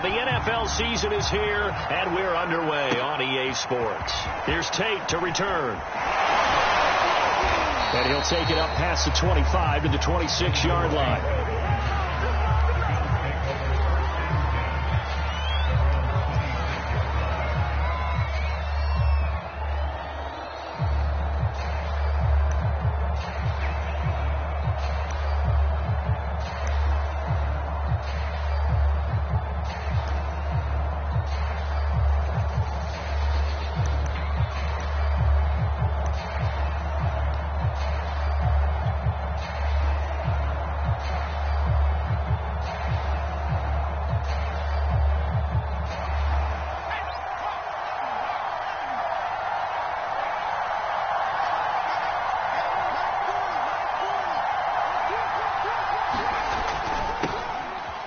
the NFL season is here, and we're underway on EA Sports. Here's Tate to return. And he'll take it up past the 25 to the 26-yard line.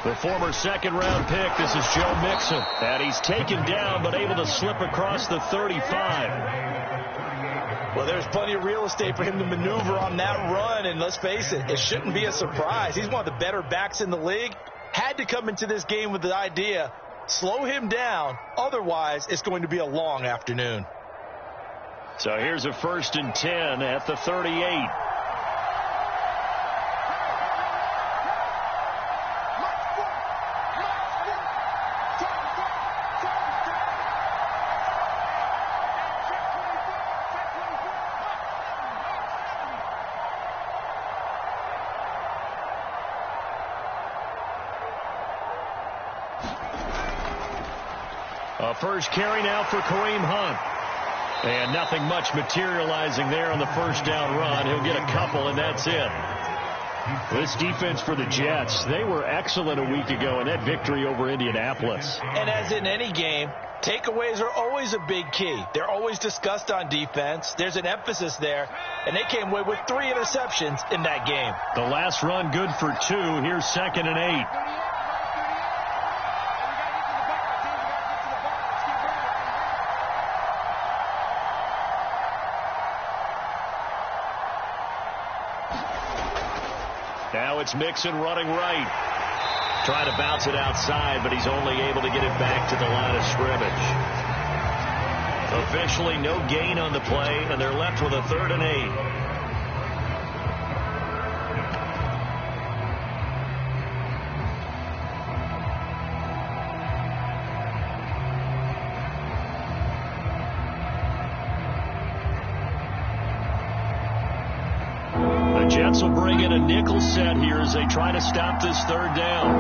The former second-round pick, this is Joe Mixon. And he's taken down, but able to slip across the 35. Well, there's plenty of real estate for him to maneuver on that run, and let's face it, it shouldn't be a surprise. He's one of the better backs in the league. Had to come into this game with the idea, slow him down, otherwise it's going to be a long afternoon. So here's a 1st and 10 at the 38. A first carry now for Kareem Hunt. And nothing much materializing there on the first down run. He'll get a couple, and that's it. This defense for the Jets, they were excellent a week ago in that victory over Indianapolis. And as in any game, takeaways are always a big key. They're always discussed on defense. There's an emphasis there, and they came away with 3 interceptions in that game. The last run good for 2. Here's 2nd and 8. Now it's Mixon running right. Trying to bounce it outside, but he's only able to get it back to the line of scrimmage. Officially no gain on the play, and they're left with a 3rd and 8. Jets will bring in a nickel set here as they try to stop this 3rd down.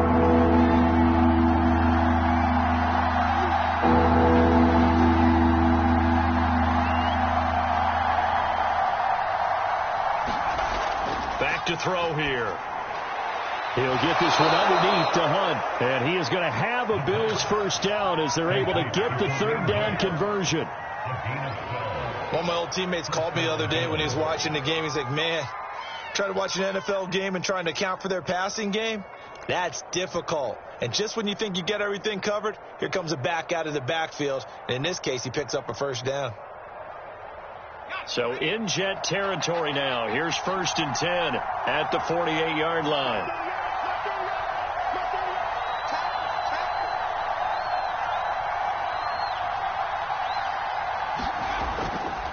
Back to throw here. He'll get this one underneath to Hunt. And he is going to have a Bills first down as they're able to get the 3rd down conversion. One of my old teammates called me the other day when he was watching the game. He's like, man, trying to watch an NFL game and trying to account for their passing game, that's difficult. And just when you think you get everything covered, here comes a back out of the backfield. And in this case, he picks up a first down. So in Jet territory now. Here's 1st and 10 at the 48-yard line.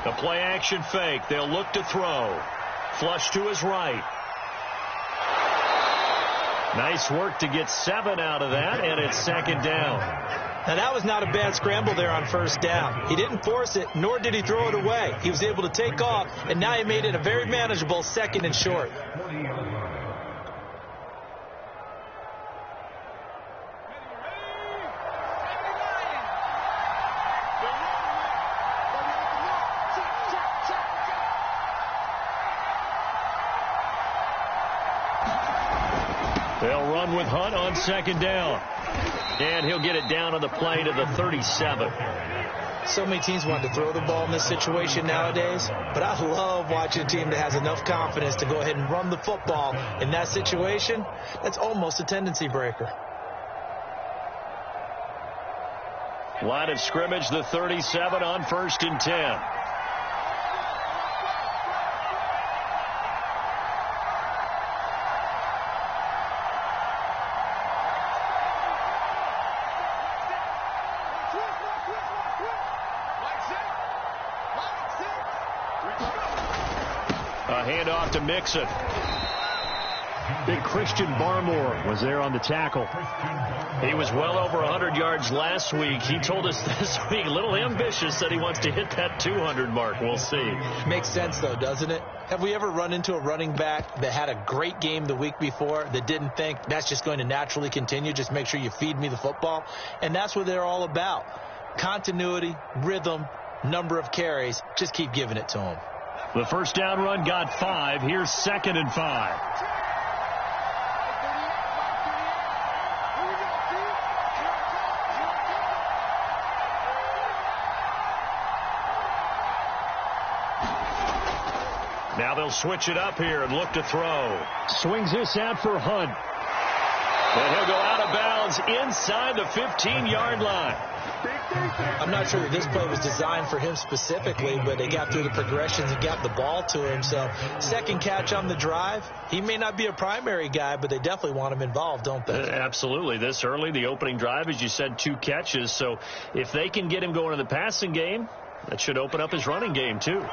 The play action fake. They'll look to throw. Flush to his right. Nice work to get 7 out of that, and it's 2nd down. Now, that was not a bad scramble there on 1st down. He didn't force it, nor did he throw it away. He was able to take off, and now he made it a very manageable 2nd and short. They'll run with Hunt on 2nd down. And he'll get it down on the play to the 37. So many teams want to throw the ball in this situation nowadays, but I love watching a team that has enough confidence to go ahead and run the football in that situation. That's almost a tendency breaker. Line of scrimmage, the 37 on 1st and 10. handoff to Mixon. Big Christian Barmore was there on the tackle. He was well over 100 yards last week. He told us this week, a little ambitious, that he wants to hit that 200 mark. We'll see. Makes sense, though, doesn't it? Have we ever run into a running back that had a great game the week before that didn't think that's just going to naturally continue? Just make sure you feed me the football. And that's what they're all about. Continuity, rhythm, number of carries. Just keep giving it to them. The first down run got 5. Here's 2nd and 5. Now they'll switch it up here and look to throw. Swings this out for Hunt. And he'll go out of bounds inside the 15-yard line. I'm not sure that this play was designed for him specifically, but they got through the progressions and got the ball to him. So second catch on the drive. He may not be a primary guy, but they definitely want him involved, don't they? Absolutely. This early, the opening drive, as you said, 2 catches. So if they can get him going in the passing game, that should open up his running game too.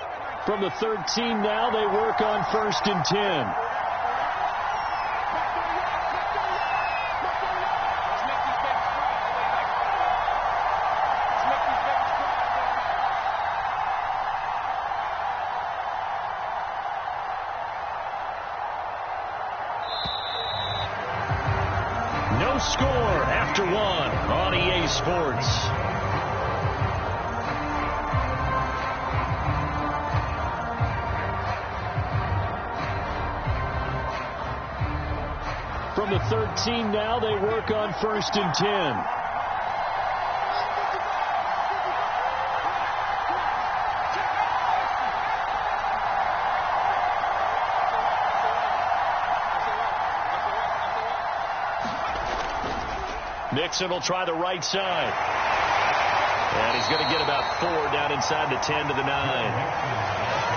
From the 13 now, they work on 1st and 10. No score after 1 on EA Sports. From the 13 now, they work on 1st and 10. Mixon will try the right side. And he's going to get about 4 down inside the 10 to the 9.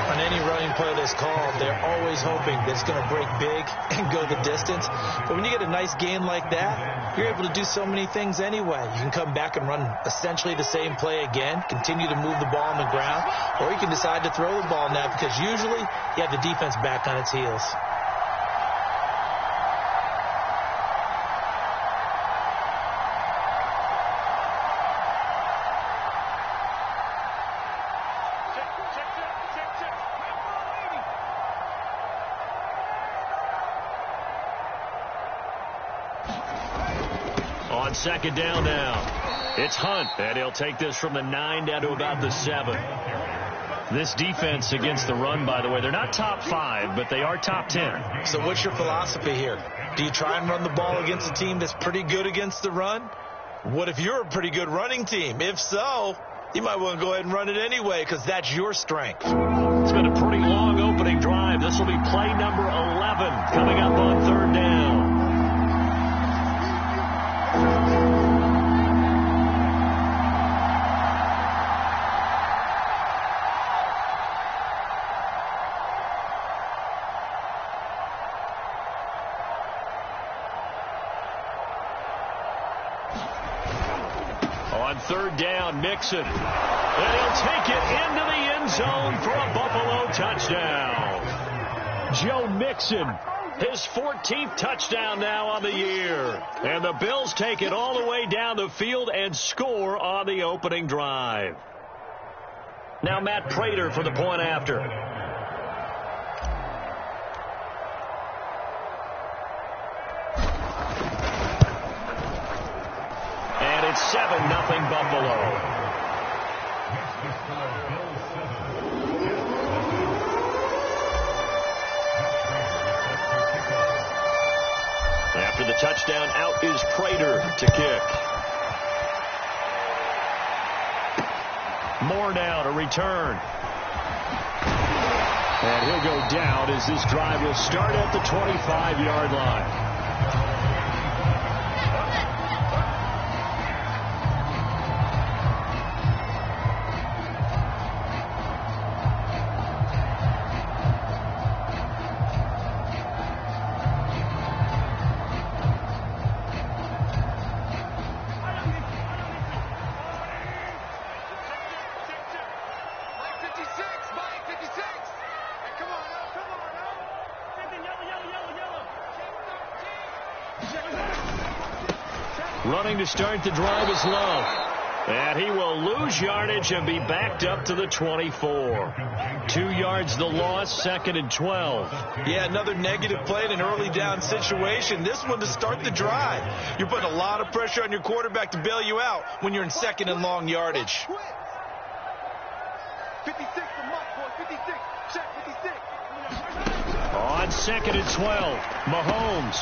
On any running play that's called, they're always hoping that it's going to break big and go the distance. But when you get a nice gain like that, you're able to do so many things anyway. You can come back and run essentially the same play again, continue to move the ball on the ground, or you can decide to throw the ball now because usually you have the defense back on its heels. On 2nd down now, it's Hunt, and he'll take this from the 9 down to about the 7. This defense against the run, by the way, they're not top 5, but they are top 10. So what's your philosophy here? Do you try and run the ball against a team that's pretty good against the run? What if you're a pretty good running team? If so, you might want to go ahead and run it anyway because that's your strength. It's been a pretty long opening drive. This will be play number 11 coming up on 3rd down. On 3rd down, Mixon. And he'll take it into the end zone for a Buffalo touchdown. Joe Mixon, his 14th touchdown now on the year. And the Bills take it all the way down the field and score on the opening drive. Now Matt Prater for the point after. And it's 7-0 Buffalo. After the touchdown, out is Prater to kick. Moore now to return. And he'll go down as this drive will start at the 25-yard line. Running to start the drive is Love. And he will lose yardage and be backed up to the 24. 2 yards the loss, 2nd and 12. Yeah, another negative play in an early down situation. This one to start the drive. You're putting a lot of pressure on your quarterback to bail you out when you're in 2nd and long yardage. 56 for Mike, boy. 56. Check 56. On 2nd and 12, Mahomes.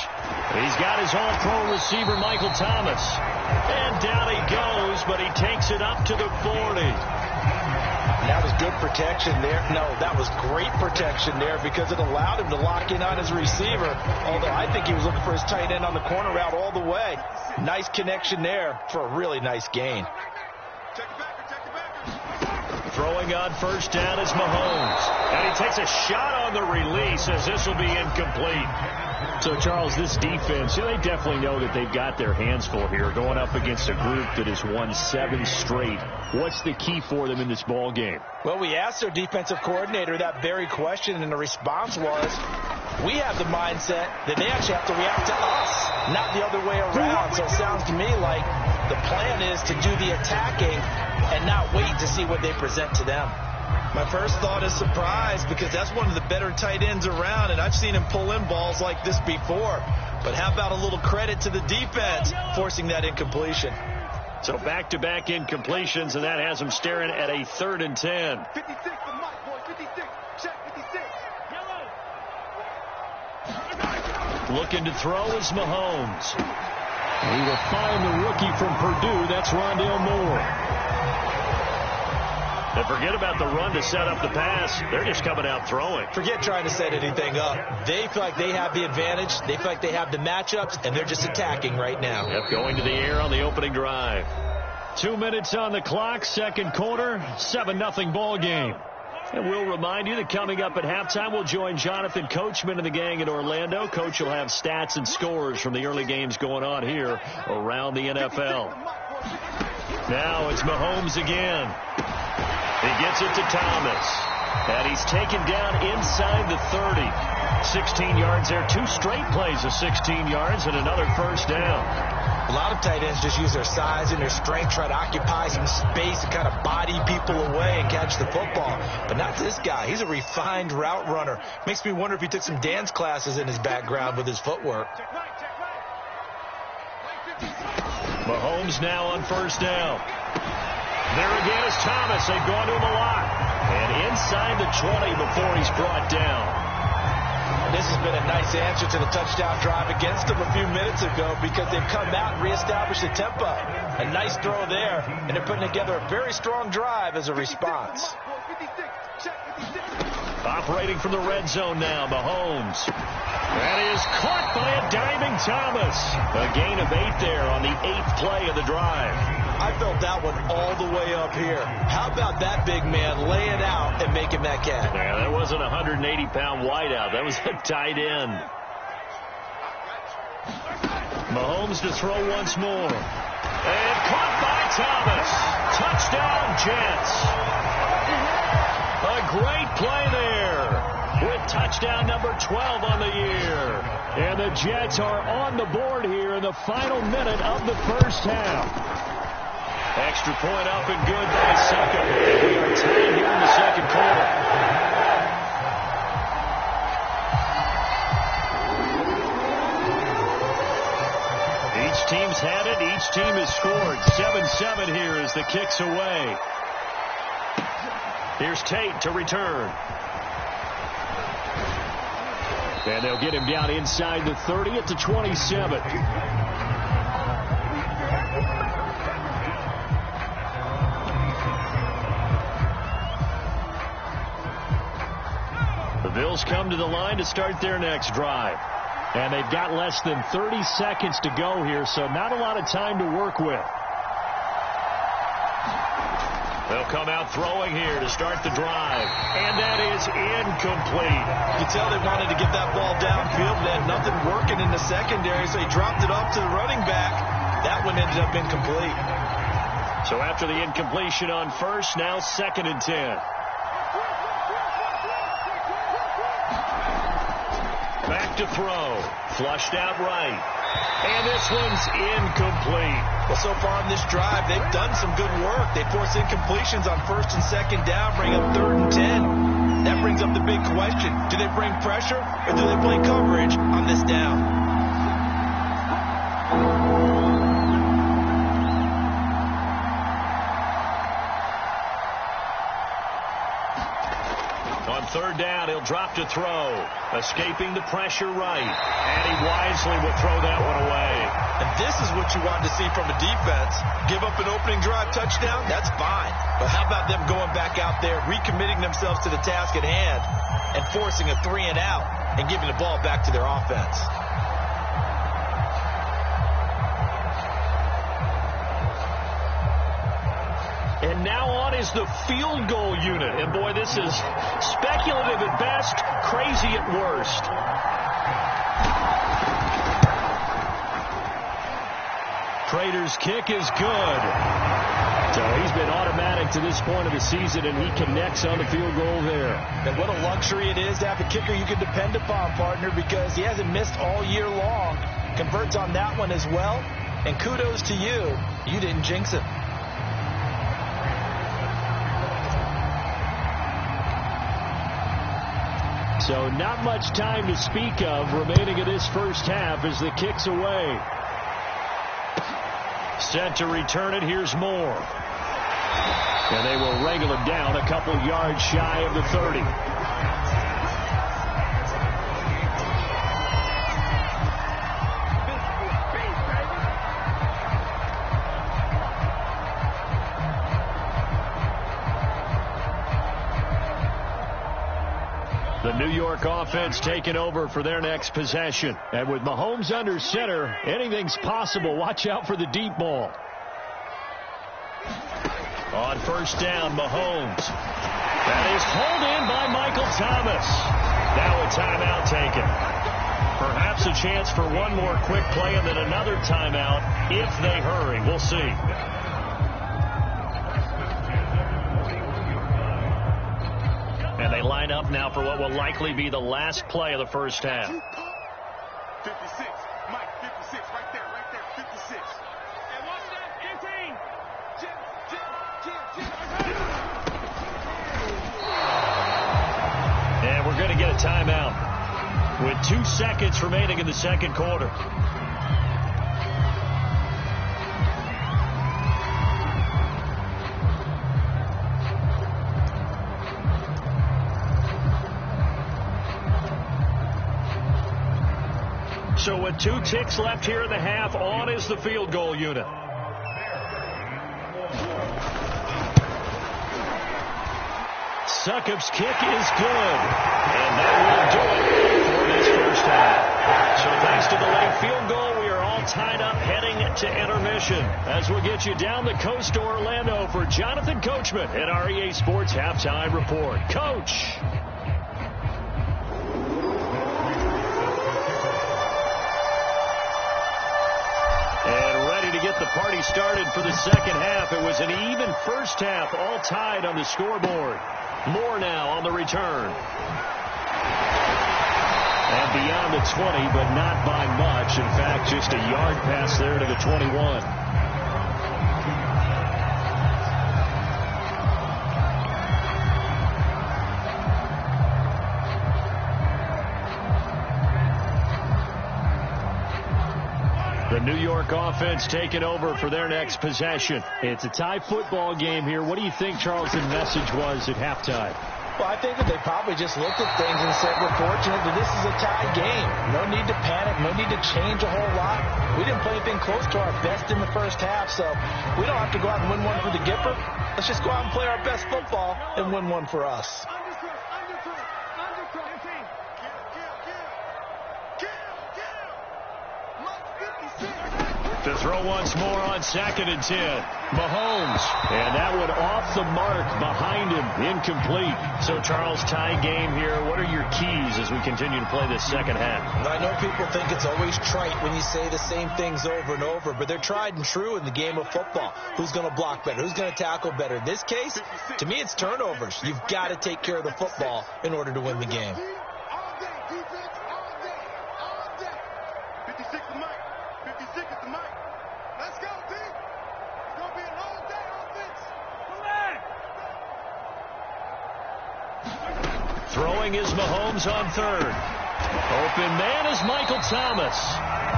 He's got his all-pro receiver, Michael Thomas. And down he goes, but he takes it up to the 40. That was good protection there. No, that was great protection there because it allowed him to lock in on his receiver. Although I think he was looking for his tight end on the corner route all the way. Nice connection there for a really nice gain. Throwing on first down is Mahomes. And he takes a shot on the release as this will be incomplete. So, Charles, this defense, they definitely know that they've got their hands full here going up against a group that has won 7 straight. What's the key for them in this ball game? Well, we asked their defensive coordinator that very question, and the response was, we have the mindset that they actually have to react to us, not the other way around. So it sounds to me like the plan is to do the attacking and not wait to see what they present to them. My first thought is surprise because that's one of the better tight ends around, and I've seen him pull in balls like this before. But how about a little credit to the defense forcing that incompletion? So back-to-back incompletions, and that has him staring at a 3rd and 10. 56 for Mike, boy. 56. Check 56. Yellow. Looking to throw is Mahomes. He will find the rookie from Purdue. That's Rondale Moore. And forget about the run to set up the pass. They're just coming out throwing. Forget trying to set anything up. They feel like they have the advantage. They feel like they have the matchups, and they're just attacking right now. Yep, going to the air on the opening drive. 2 minutes on the clock, 2nd quarter, 7-0 ball game. And we'll remind you that coming up at halftime, we'll join Jonathan Coachman and the gang in Orlando. Coach will have stats and scores from the early games going on here around the NFL. Now it's Mahomes again. He gets it to Thomas. And he's taken down inside the 30. 16 yards there. 2 straight plays of 16 yards and another first down. A lot of tight ends just use their size and their strength, try to occupy some space and kind of body people away and catch the football. But not this guy. He's a refined route runner. Makes me wonder if he took some dance classes in his background with his footwork. Mahomes now on first down. There again is Thomas. They've gone to him a lot. And inside the 20 before he's brought down. This has been a nice answer to the touchdown drive against them a few minutes ago because they've come out and reestablished the tempo. A nice throw there, and they're putting together a very strong drive as a response. Operating from the red zone now, Mahomes. That is caught by a diving Thomas. A gain of 8 there on the 8th play of the drive. I felt that one all the way up here. How about that big man laying out and making that catch? Yeah, that wasn't a 180-pound wideout. That was a tight end. Mahomes to throw once more. And caught by Thomas. Touchdown, Jets. A great play there with touchdown number 12 on the year. And the Jets are on the board here in the final minute of the first half. Extra point up and good by Succop. We are tied here in the 2nd quarter. Each team's had it. Each team has scored. 7-7 here as the kick's away. Here's Tate to return. And they'll get him down inside the 30 at the 27. The Bills come to the line to start their next drive. And they've got less than 30 seconds to go here, so not a lot of time to work with. They'll come out throwing here to start the drive. And that is incomplete. You can tell they wanted to get that ball downfield. They had nothing working in the secondary, so he dropped it off to the running back. That one ended up incomplete. So after the incompletion on first, now 2nd and 10. Back to throw. Flushed out right. And this one's incomplete. Well, so far on this drive, they've done some good work. They force incompletions on first and second down, bring up 3rd and 10. That brings up the big question. Do they bring pressure or do they play coverage on this down? On 3rd down, he'll drop to throw. Escaping the pressure right. And he wisely will throw that one away. And this is what you want to see from a defense. Give up an opening drive touchdown, that's fine. But how about them going back out there, recommitting themselves to the task at hand, and forcing a 3 and out, and giving the ball back to their offense? And now on is the field goal unit. And boy, this is speculative at best, crazy at worst. Prater's kick is good. So he's been automatic to this point of the season, and he connects on the field goal there. And what a luxury it is to have a kicker you can depend upon, partner, because he hasn't missed all year long. Converts on that one as well. And kudos to you. You didn't jinx it. So not much time to speak of remaining in this first half as the kick's away. Set to return it. Here's Moore. And they will wrangle him down a couple yards shy of the 30. The New York offense taking over for their next possession. And with Mahomes under center, anything's possible. Watch out for the deep ball. On 1st down, Mahomes. That is pulled in by Michael Thomas. Now a timeout taken. Perhaps a chance for one more quick play and then another timeout if they hurry. We'll see. And they line up now for what will likely be the last play of the first half. 56. Mike, 56. Right there. 56. And what's that? 18. And we're going to get a timeout with 2 seconds remaining in the second quarter. So with 2 ticks left here in the half, on is the field goal unit. Succop's kick is good. And that will do it for this first half. So thanks to the late field goal, we are all tied up heading to intermission. As we'll get you down the coast to Orlando for Jonathan Coachman at our EA Sports Halftime Report. Coach. Get the party started for the second half. It was an even first half, all tied on the scoreboard. Moore now on the return. And beyond the 20, but not by much. In fact, just a yard pass there to the 21. The New York offense taking over for their next possession. It's a tie football game here. What do you think, Charles, the message was at halftime? Well, I think that they probably just looked at things and said, we're fortunate that this is a tie game. No need to panic. No need to change a whole lot. We didn't play anything close to our best in the first half, so we don't have to go out and win one for the Gipper. Let's just go out and play our best football and win one for us. To throw once more on 2nd and 10. Mahomes. And that one off the mark behind him. Incomplete. So, Charles, tie game here. What are your keys as we continue to play this second half? I know people think it's always trite when you say the same things over and over, but they're tried and true in the game of football. Who's going to block better? Who's going to tackle better? In this case, to me, it's turnovers. You've got to take care of the football in order to win the game. All day, defense, all day. 56 to Mike. throwing is Mahomes on third. Open man is Michael Thomas.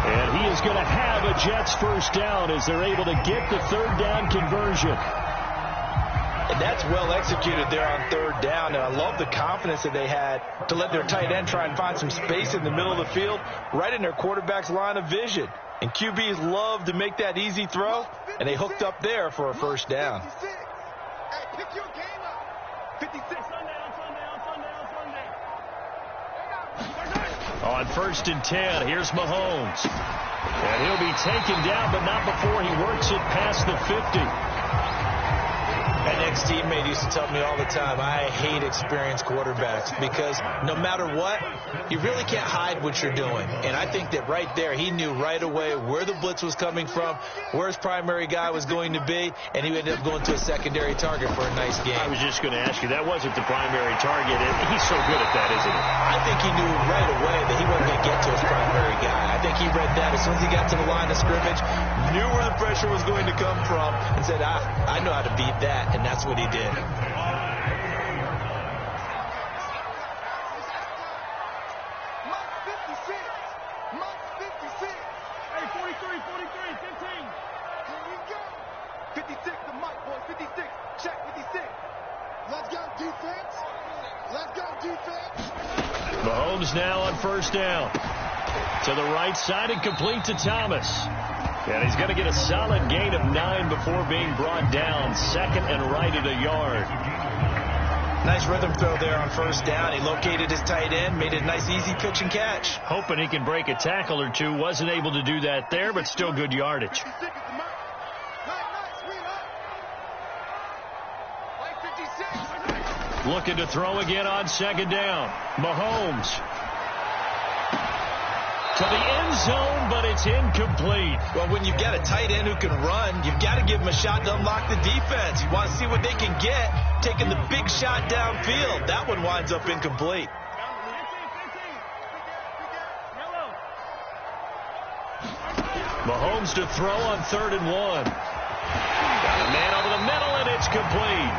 And he is going to have a Jets first down as they're able to get the third down conversion. And that's well executed there on third down. And I love the confidence that they had to let their tight end try and find some space in the middle of the field, right in their quarterback's line of vision. And QBs love to make that easy throw, and they hooked up there for a first down. Pick your game up. 56. On 1st and 10, here's Mahomes. And he'll be taken down, but not before he works it past the 50. An ex-teammate used to tell me all the time, I hate experienced quarterbacks because no matter what, you really can't hide what you're doing. And I think that right there, he knew right away where the blitz was coming from, where his primary guy was going to be, and he ended up going to a secondary target for a nice game. I was just going to ask you, that wasn't the primary target. He's so good at that, isn't he? I think he knew right away that he wasn't going to get to his primary guy. I think he read that as soon as he got to the line of scrimmage, knew where the pressure was going to come from, and said, I know how to beat that. And that's what he did. Mike 56. Mike 56. Hey, 43, 15. Here we go. 56 to Mike, boys. 56. Check 56. Let's go, defense. Let's go, defense. Mahomes now on 1st down. To the right side and complete to Thomas. And he's going to get a solid gain of 9 before being brought down. 2nd and right at a yard. Nice rhythm throw there on 1st down. He located his tight end, made it a nice easy pitch and catch. Hoping he can break a tackle or two. Wasn't able to do that there, but still good yardage. 56 is the Mike. Mike 56. Looking to throw again on 2nd down. Mahomes. To the end zone, but it's incomplete. Well, when you've got a tight end who can run, you've got to give him a shot to unlock the defense. You want to see what they can get, taking the big shot downfield. That one winds up incomplete. Mahomes to throw on 3rd and 1. Got a man over the middle, and it's complete.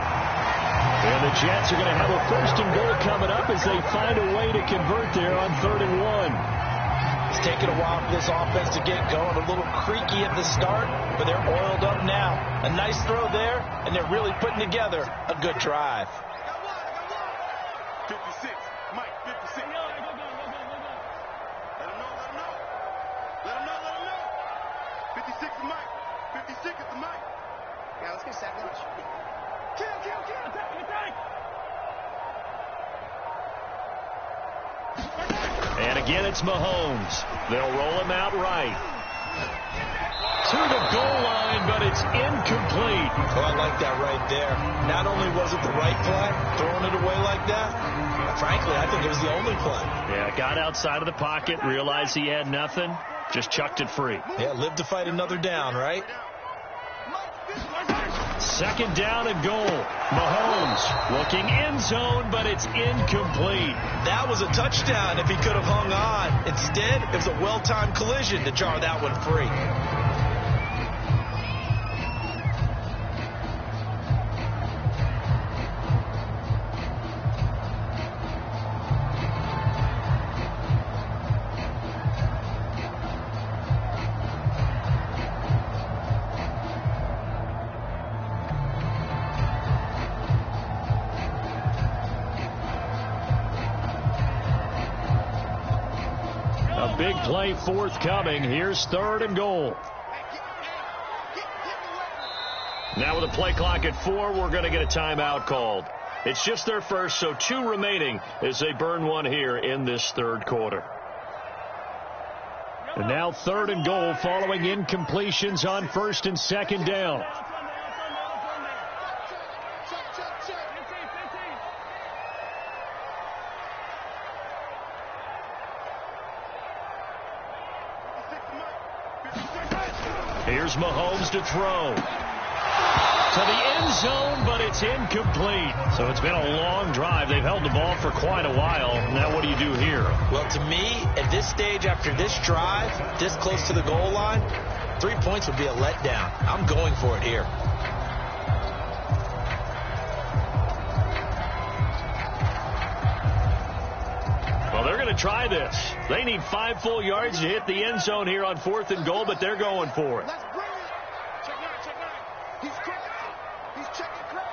And the Jets are going to have a 1st and goal coming up as they find a way to convert there on 3rd and 1. It's taken a while for this offense to get going. A little creaky at the start, but they're oiled up now. A nice throw there, and they're really putting together a good drive. 56. Mike 56. Let him know. 56 is Mike. 56 is the Mike. Yeah, let's get a second. Kill. Attack. And again, it's Mahomes. They'll roll him out right. To the goal line, but it's incomplete. Oh, I like that right there. Not only was it the right play, throwing it away like that, frankly, I think it was the only play. Yeah, got outside of the pocket, realized he had nothing, just chucked it free. Yeah, live to fight another down, right? 2nd down and goal. Mahomes looking end zone, but it's incomplete. That was a touchdown if he could have hung on. Instead, it was a well-timed collision to jar that one free. Big play forthcoming. Here's 3rd and goal. Now with a play clock at 4, we're going to get a timeout called. It's just their first, so 2 remaining as they burn one here in this 3rd quarter. And now 3rd and goal following incompletions on 1st and 2nd down. Here's Mahomes to throw. To the end zone, but it's incomplete. So it's been a long drive. They've held the ball for quite a while. Now what do you do here? Well, to me, at this stage, after this drive, this close to the goal line, 3 points would be a letdown. I'm going for it here. Well, they're going to try this. They need 5 full yards to hit the end zone here on 4th and goal, but they're going for it. Let's bring it. Check 9, check 9. He's crowd. He's checking crowd.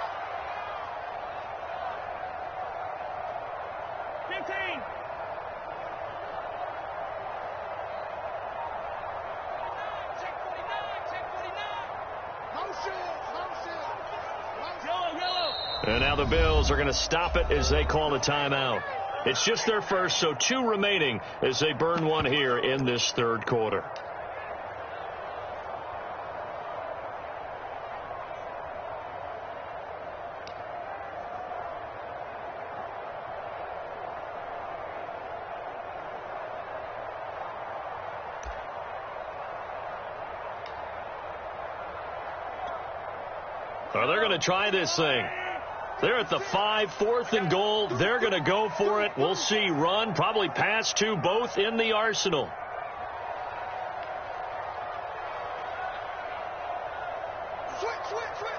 15. Check 49, check 49. No shield, no shield. Yellow, yellow. And now the Bills are going to stop it as they call a timeout. It's just their first, so 2 remaining as they burn one here in this 3rd quarter. Well, they're going to try this thing. They're at the 5, 4th and goal. They're going to go for it. We'll see run, probably pass to both in the arsenal. Switch, switch, switch.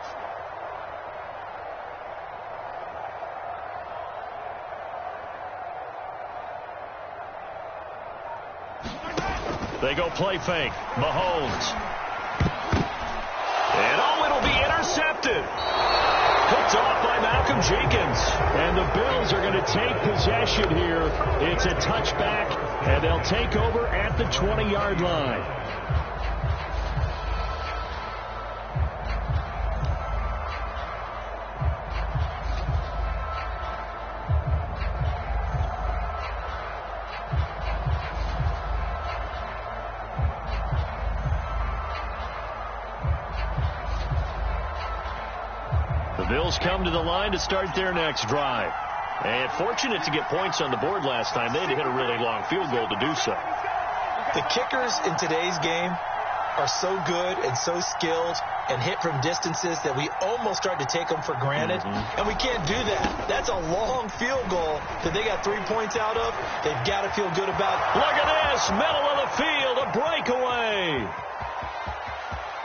They go play fake. Mahomes. And oh, it'll be intercepted. Picked off by Malcolm Jenkins. And the Bills are going to take possession here. It's a touchback, and they'll take over at the 20-yard line. The Bills come to the line to start their next drive. And fortunate to get points on the board last time. They had to hit a really long field goal to do so. The kickers in today's game are so good and so skilled and hit from distances that we almost start to take them for granted. And we can't do that. That's a long field goal that they got 3 points out of. They've got to feel good about. Look at this. Middle of the field. A breakaway.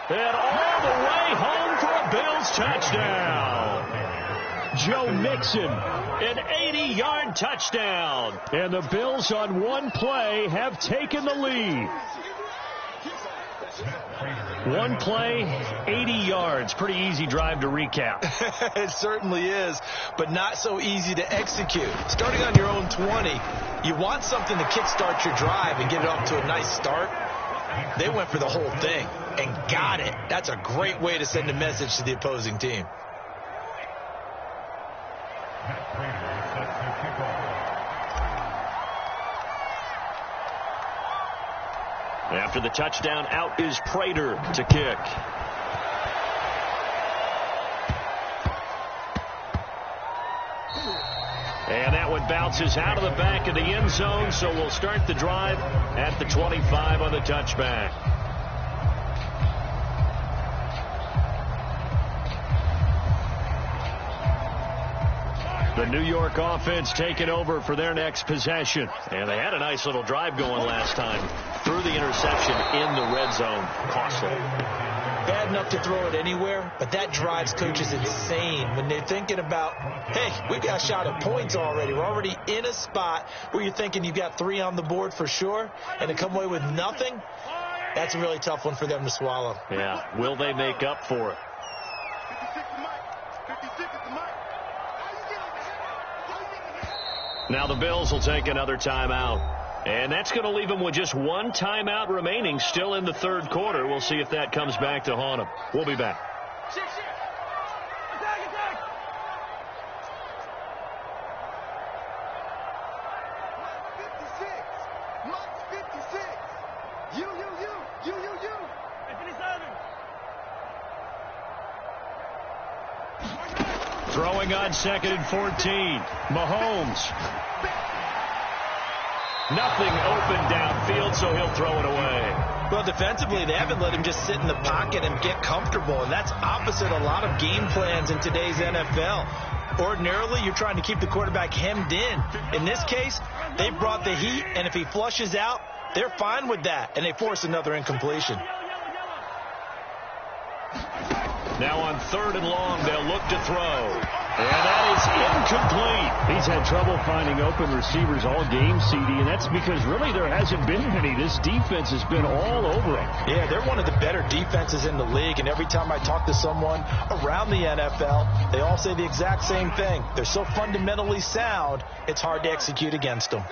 And all the way home for a Bills touchdown. Joe Mixon, an 80-yard touchdown. And the Bills on one play have taken the lead. One play, 80 yards. Pretty easy drive to recap. It certainly is, but not so easy to execute. Starting on your own 20, you want something to kickstart your drive and get it off to a nice start. They went for the whole thing and got it. That's a great way to send a message to the opposing team. After the touchdown, out is Prater to kick. And that one bounces out of the back of the end zone, so we'll start the drive at the 25 on the touchback. The New York offense taking over for their next possession. And they had a nice little drive going last time. Threw the interception in the red zone. Costly. Bad enough to throw it anywhere, but that drives coaches insane when they're thinking about, hey, we've got a shot at points already. We're already in a spot where you're thinking you've got 3 on the board for sure, and to come away with nothing, that's a really tough one for them to swallow. Yeah. Will they make up for it? 56 the mic. 56 is the mic. Now the Bills will take another timeout. And that's going to leave them with just 1 timeout remaining still in the 3rd quarter. We'll see if that comes back to haunt them. We'll be back. Attack, attack. Mike's 56. You. 57. Throwing on 2nd and 14. Mahomes. Nothing open downfield, so he'll throw it away. Well, defensively, they haven't let him just sit in the pocket and get comfortable, and that's opposite a lot of game plans in today's NFL. Ordinarily, you're trying to keep the quarterback hemmed in. In this case, they brought the heat, and if he flushes out, they're fine with that, and they force another incompletion. Now on 3rd and long, they'll look to throw. And that is incomplete. He's had trouble finding open receivers all game, CD, and that's because really there hasn't been any. This defense has been all over him. Yeah, they're one of the better defenses in the league, and every time I talk to someone around the NFL, they all say the exact same thing. They're so fundamentally sound, it's hard to execute against them.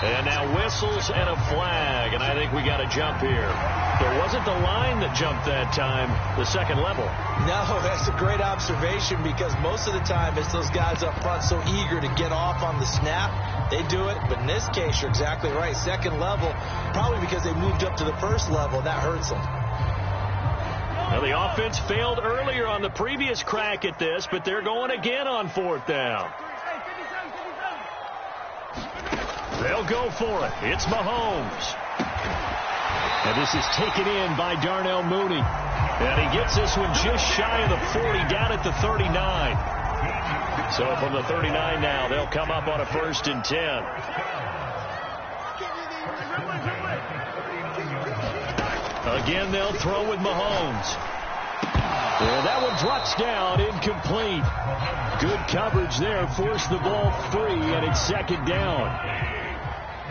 And now whistles and a flag, and I think we got a jump here. It wasn't the line that jumped that time, the second level. No, that's a great observation because most of the time it's those guys up front so eager to get off on the snap. They do it, but in this case, you're exactly right. Second level, probably because they moved up to the first level, and that hurts them. Now, the offense failed earlier on the previous crack at this, but they're going again on fourth down. They'll go for it. It's Mahomes. And this is taken in by Darnell Mooney. And he gets this one just shy of the 40, down at the 39. So from the 39 now, they'll come up on a 1st and 10. Again, they'll throw with Mahomes. And that one drops down, incomplete. Good coverage there, forced the ball free, and it's 2nd down.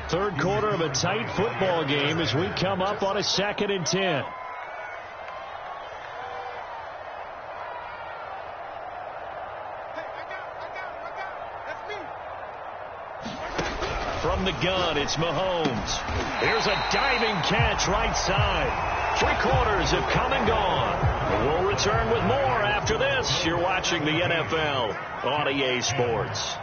Third quarter of a tight football game as we come up on a 2nd and 10. From the gun, it's Mahomes. Here's a diving catch right side. 3 quarters have come and gone. We'll return with more after this. You're watching the NFL on EA Sports.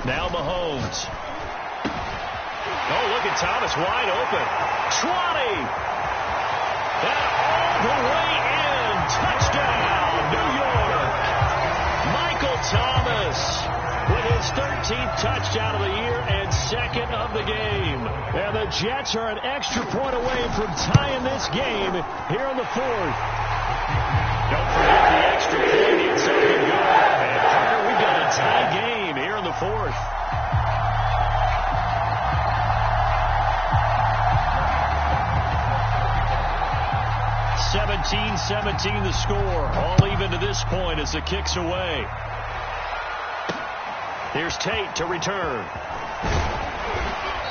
Now Mahomes. Oh, look at Thomas wide open. 20. And all the way in. Touchdown, New York. Michael Thomas with his 13th touchdown of the year and 2nd of the game. And the Jets are an extra point away from tying this game here in the 4th. Don't forget the extra point. It's something good. And Carter, we've got a tie game here in the 4th. (17-17) the score. All even to this point as the kick's away. Here's Tate to return.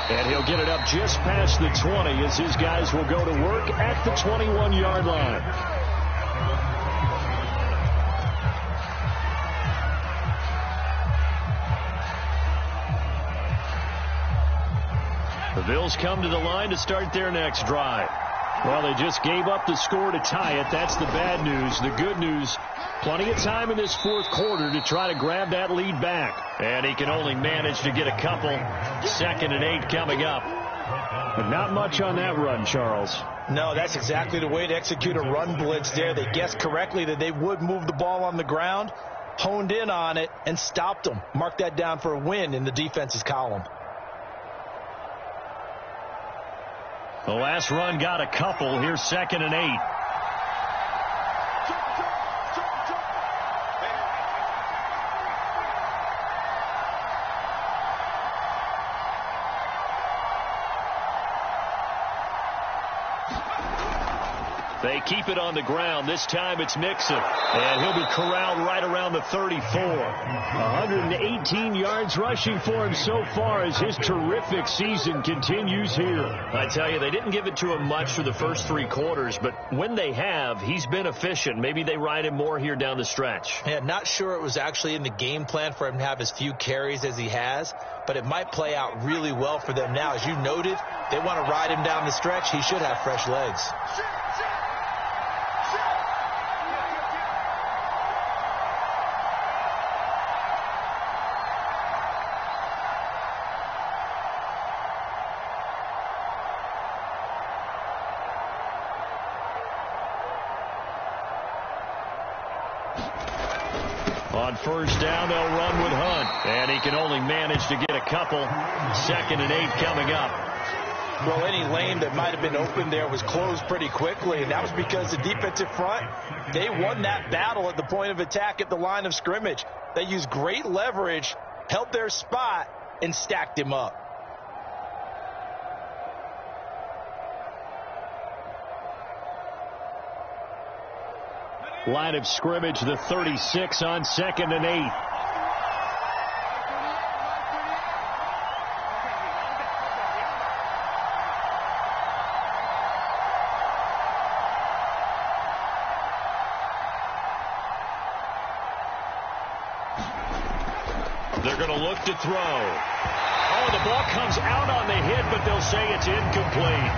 And he'll get it up just past the 20 as his guys will go to work at the 21-yard line. The Bills come to the line to start their next drive. Well, they just gave up the score to tie it. That's the bad news. The good news, plenty of time in this 4th quarter to try to grab that lead back. And he can only manage to get a couple. 2nd and 8 coming up. But not much on that run, Charles. No, that's exactly the way to execute a run blitz there. They guessed correctly that they would move the ball on the ground, honed in on it, and stopped them. Mark that down for a win in the defense's column. The last run got a couple. Here's 2nd and 8. They keep it on the ground. This time it's Mixon. And he'll be corralled right around the 34. 118 yards rushing for him so far as his terrific season continues here. I tell you, they didn't give it to him much for the first 3 quarters, but when they have, he's been efficient. Maybe they ride him more here down the stretch. Yeah, not sure it was actually in the game plan for him to have as few carries as he has, but it might play out really well for them now. As you noted, they want to ride him down the stretch. He should have fresh legs. On 1st down, they'll run with Hunt. And he can only manage to get a couple. 2nd and 8 coming up. Well, any lane that might have been open there was closed pretty quickly, and that was because the defensive front, they won that battle at the point of attack at the line of scrimmage. They used great leverage, held their spot, and stacked him up. Line of scrimmage, the 36 on 2nd and 8. They're going to look to throw. Oh, the ball comes out on the hit, but they'll say it's incomplete.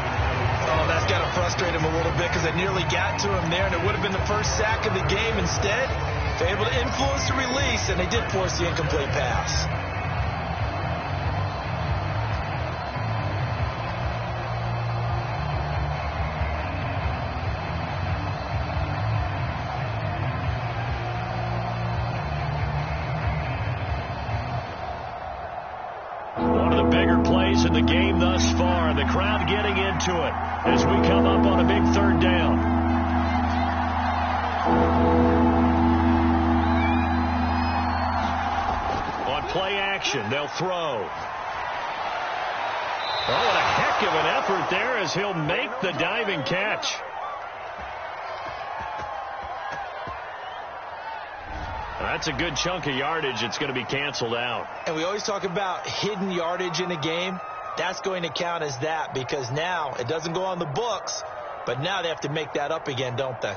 Oh, that's got to frustrate him a little bit because they nearly got to him there, and it would have been the first sack of the game. Instead, they're able to influence the release, and they did force the incomplete pass. One of the bigger plays in the game thus far, and the crowd getting into it as we come up on a big 3rd down. On play action, they'll throw. Oh, what a heck of an effort there as he'll make the diving catch. That's a good chunk of yardage. It's going to be canceled out. And we always talk about hidden yardage in a game. That's going to count as that because now it doesn't go on the books, but now they have to make that up again, don't they?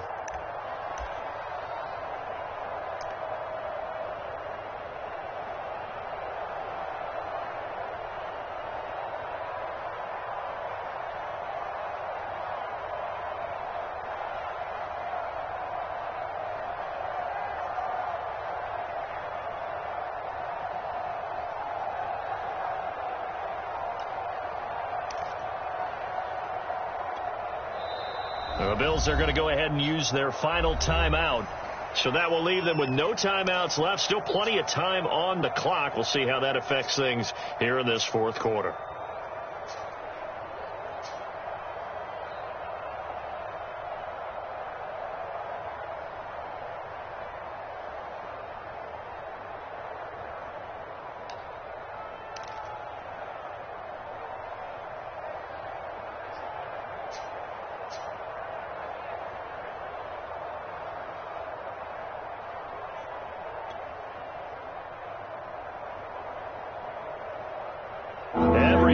The Bills are going to go ahead and use their final timeout. So that will leave them with no timeouts left. Still plenty of time on the clock. We'll see how that affects things here in this 4th quarter.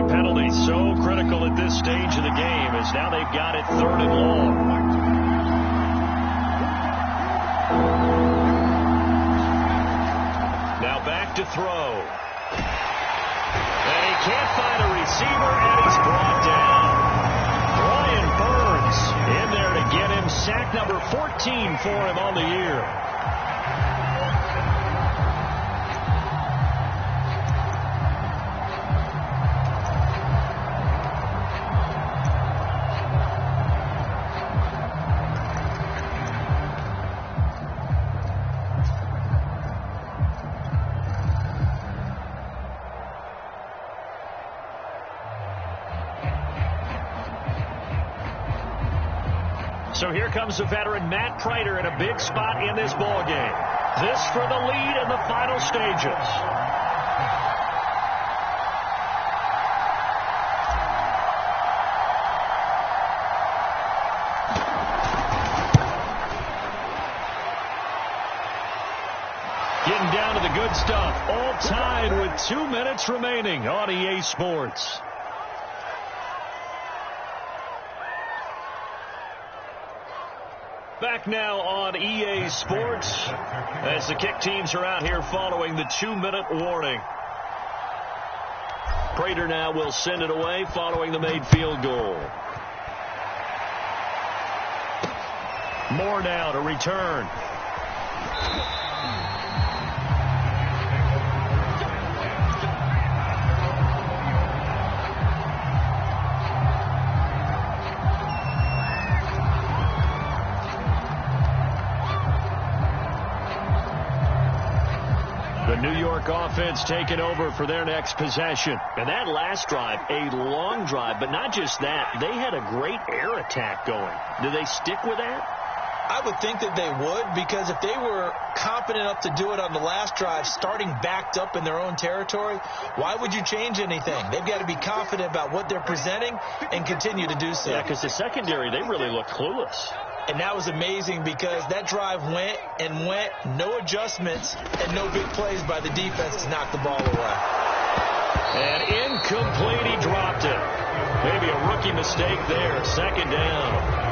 Penalty so critical at this stage of the game as now they've got it 3rd and long. Now back to throw. And he can't find a receiver, and he's brought down. Brian Burns in there to get him. Sack number 14 for him on the year. So here comes the veteran Matt Prater in a big spot in this ball game. This for the lead in the final stages. Getting down to the good stuff. All tied with 2 minutes remaining on EA Sports. Back now on EA Sports as the kick teams are out here following the 2-minute warning. Prater now will send it away following the made field goal. Moore now to return. New York offense taking over for their next possession. And that last drive, a long drive, but not just that. They had a great air attack going. Do they stick with that? I would think that they would, because if they were confident enough to do it on the last drive, starting backed up in their own territory, why would you change anything? They've got to be confident about what they're presenting and continue to do so. Yeah, because the secondary, they really look clueless. And that was amazing because that drive went and went, no adjustments and no big plays by the defense to knock the ball away. And incomplete, he dropped it. Maybe a rookie mistake there, second down.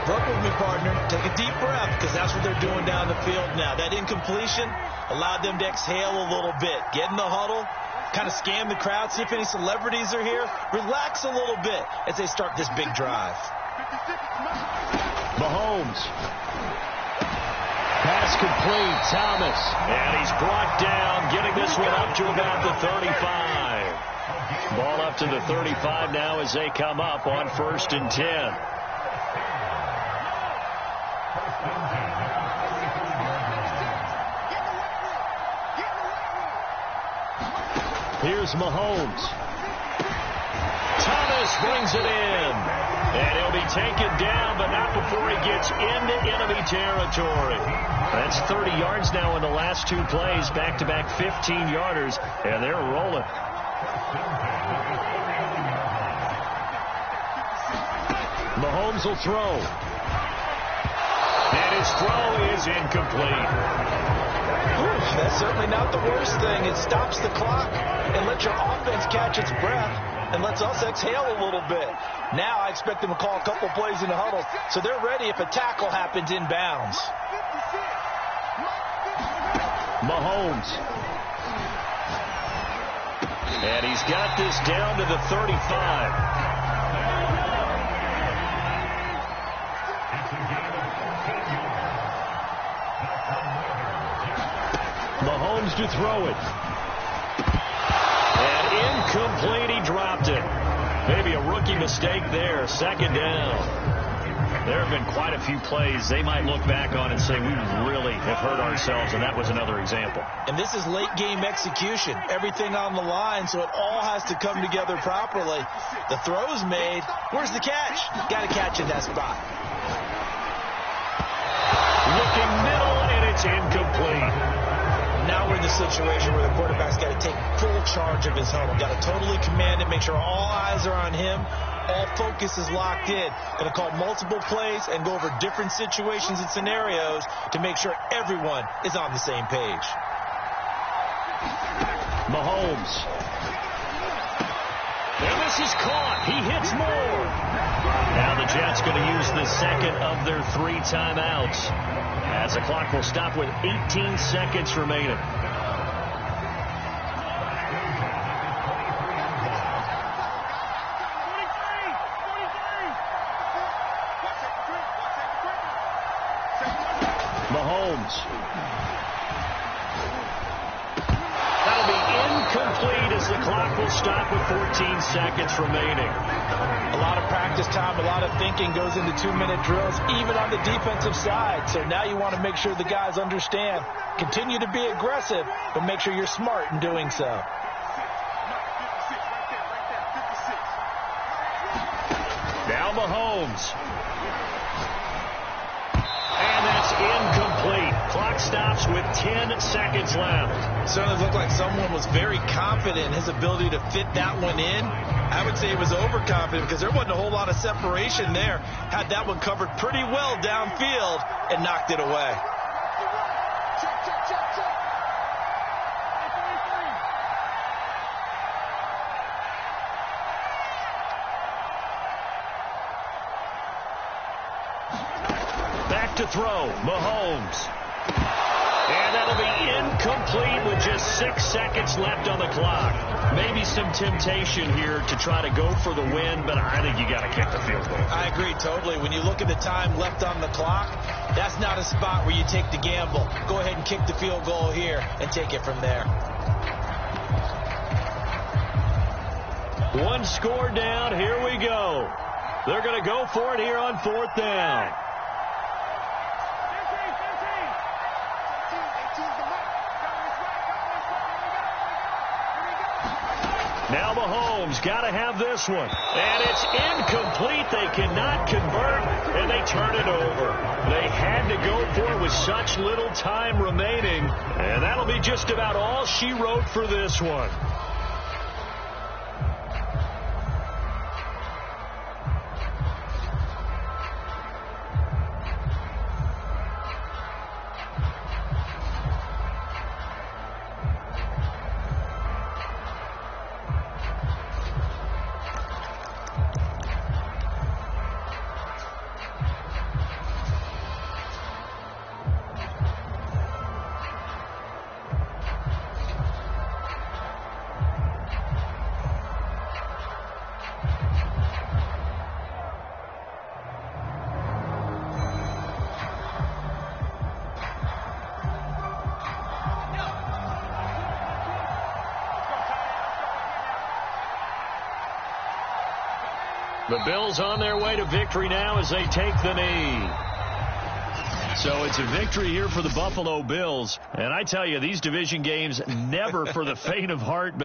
Work with me, partner. Take a deep breath, because that's what they're doing down the field now. That incompletion allowed them to exhale a little bit. Get in the huddle, kind of scan the crowd, see if any celebrities are here. Relax a little bit as they start this big drive. Mahomes. Pass complete, Thomas. And he's brought down, getting this one up to about the 35. Ball up to the 35 now as they come up on 1st and 10. Here's Mahomes. Thomas brings it in. And he'll be taken down, but not before he gets into enemy territory. That's 30 yards now in the last 2 plays. Back-to-back 15-yarders, and they're rolling. Mahomes will throw. And his throw is incomplete. That's certainly not the worst thing. It stops the clock and lets your offense catch its breath and lets us exhale a little bit. Now I expect them to call a couple plays in the huddle so they're ready if a tackle happens inbounds. Mahomes. And he's got this down to the 35. Mahomes to throw it. And incomplete, he dropped it. Maybe a rookie mistake there, second down. There have been quite a few plays they might look back on and say, we really have hurt ourselves, and that was another example. And this is late game execution. Everything on the line, so it all has to come together properly. The throw's made. Where's the catch? Got to catch in that spot. Looking middle, and it's incomplete. Now we're in the situation where the quarterback's got to take full charge of his huddle. Got to totally command it, make sure all eyes are on him. All focus is locked in. Going to call multiple plays and go over different situations and scenarios to make sure everyone is on the same page. Mahomes. And this is caught. He hits more. Now the Jets going to use the second of their 3 timeouts, as the clock will stop with 18 seconds remaining. Mahomes. That'll be incomplete as the clock will stop with 14 seconds remaining. A lot of practice time, a lot of thinking goes into 2-minute drills, even on the defensive side. So now you want to make sure the guys understand. Continue to be aggressive, but make sure you're smart in doing so. Now Mahomes. And that's incomplete. Clock stops with 10 seconds left. Certainly looked like someone was very confident in his ability to fit that one in. I would say he was overconfident because there wasn't a whole lot of separation there. Had that one covered pretty well downfield and knocked it away. Back to throw, Mahomes. And that'll be incomplete with just 6 seconds left on the clock. Maybe some temptation here to try to go for the win, but I think you got to kick the field goal. I agree totally. When you look at the time left on the clock, that's not a spot where you take the gamble. Go ahead and kick the field goal here and take it from there. One score down. Here we go. They're going to go for it here on 4th down. Now Mahomes got to have this one. And it's incomplete. They cannot convert, and they turn it over. They had to go for it with such little time remaining, and that'll be just about all she wrote for this one. The Bills on their way to victory now as they take the knee. So it's a victory here for the Buffalo Bills. And I tell you, these division games never for the faint of heart.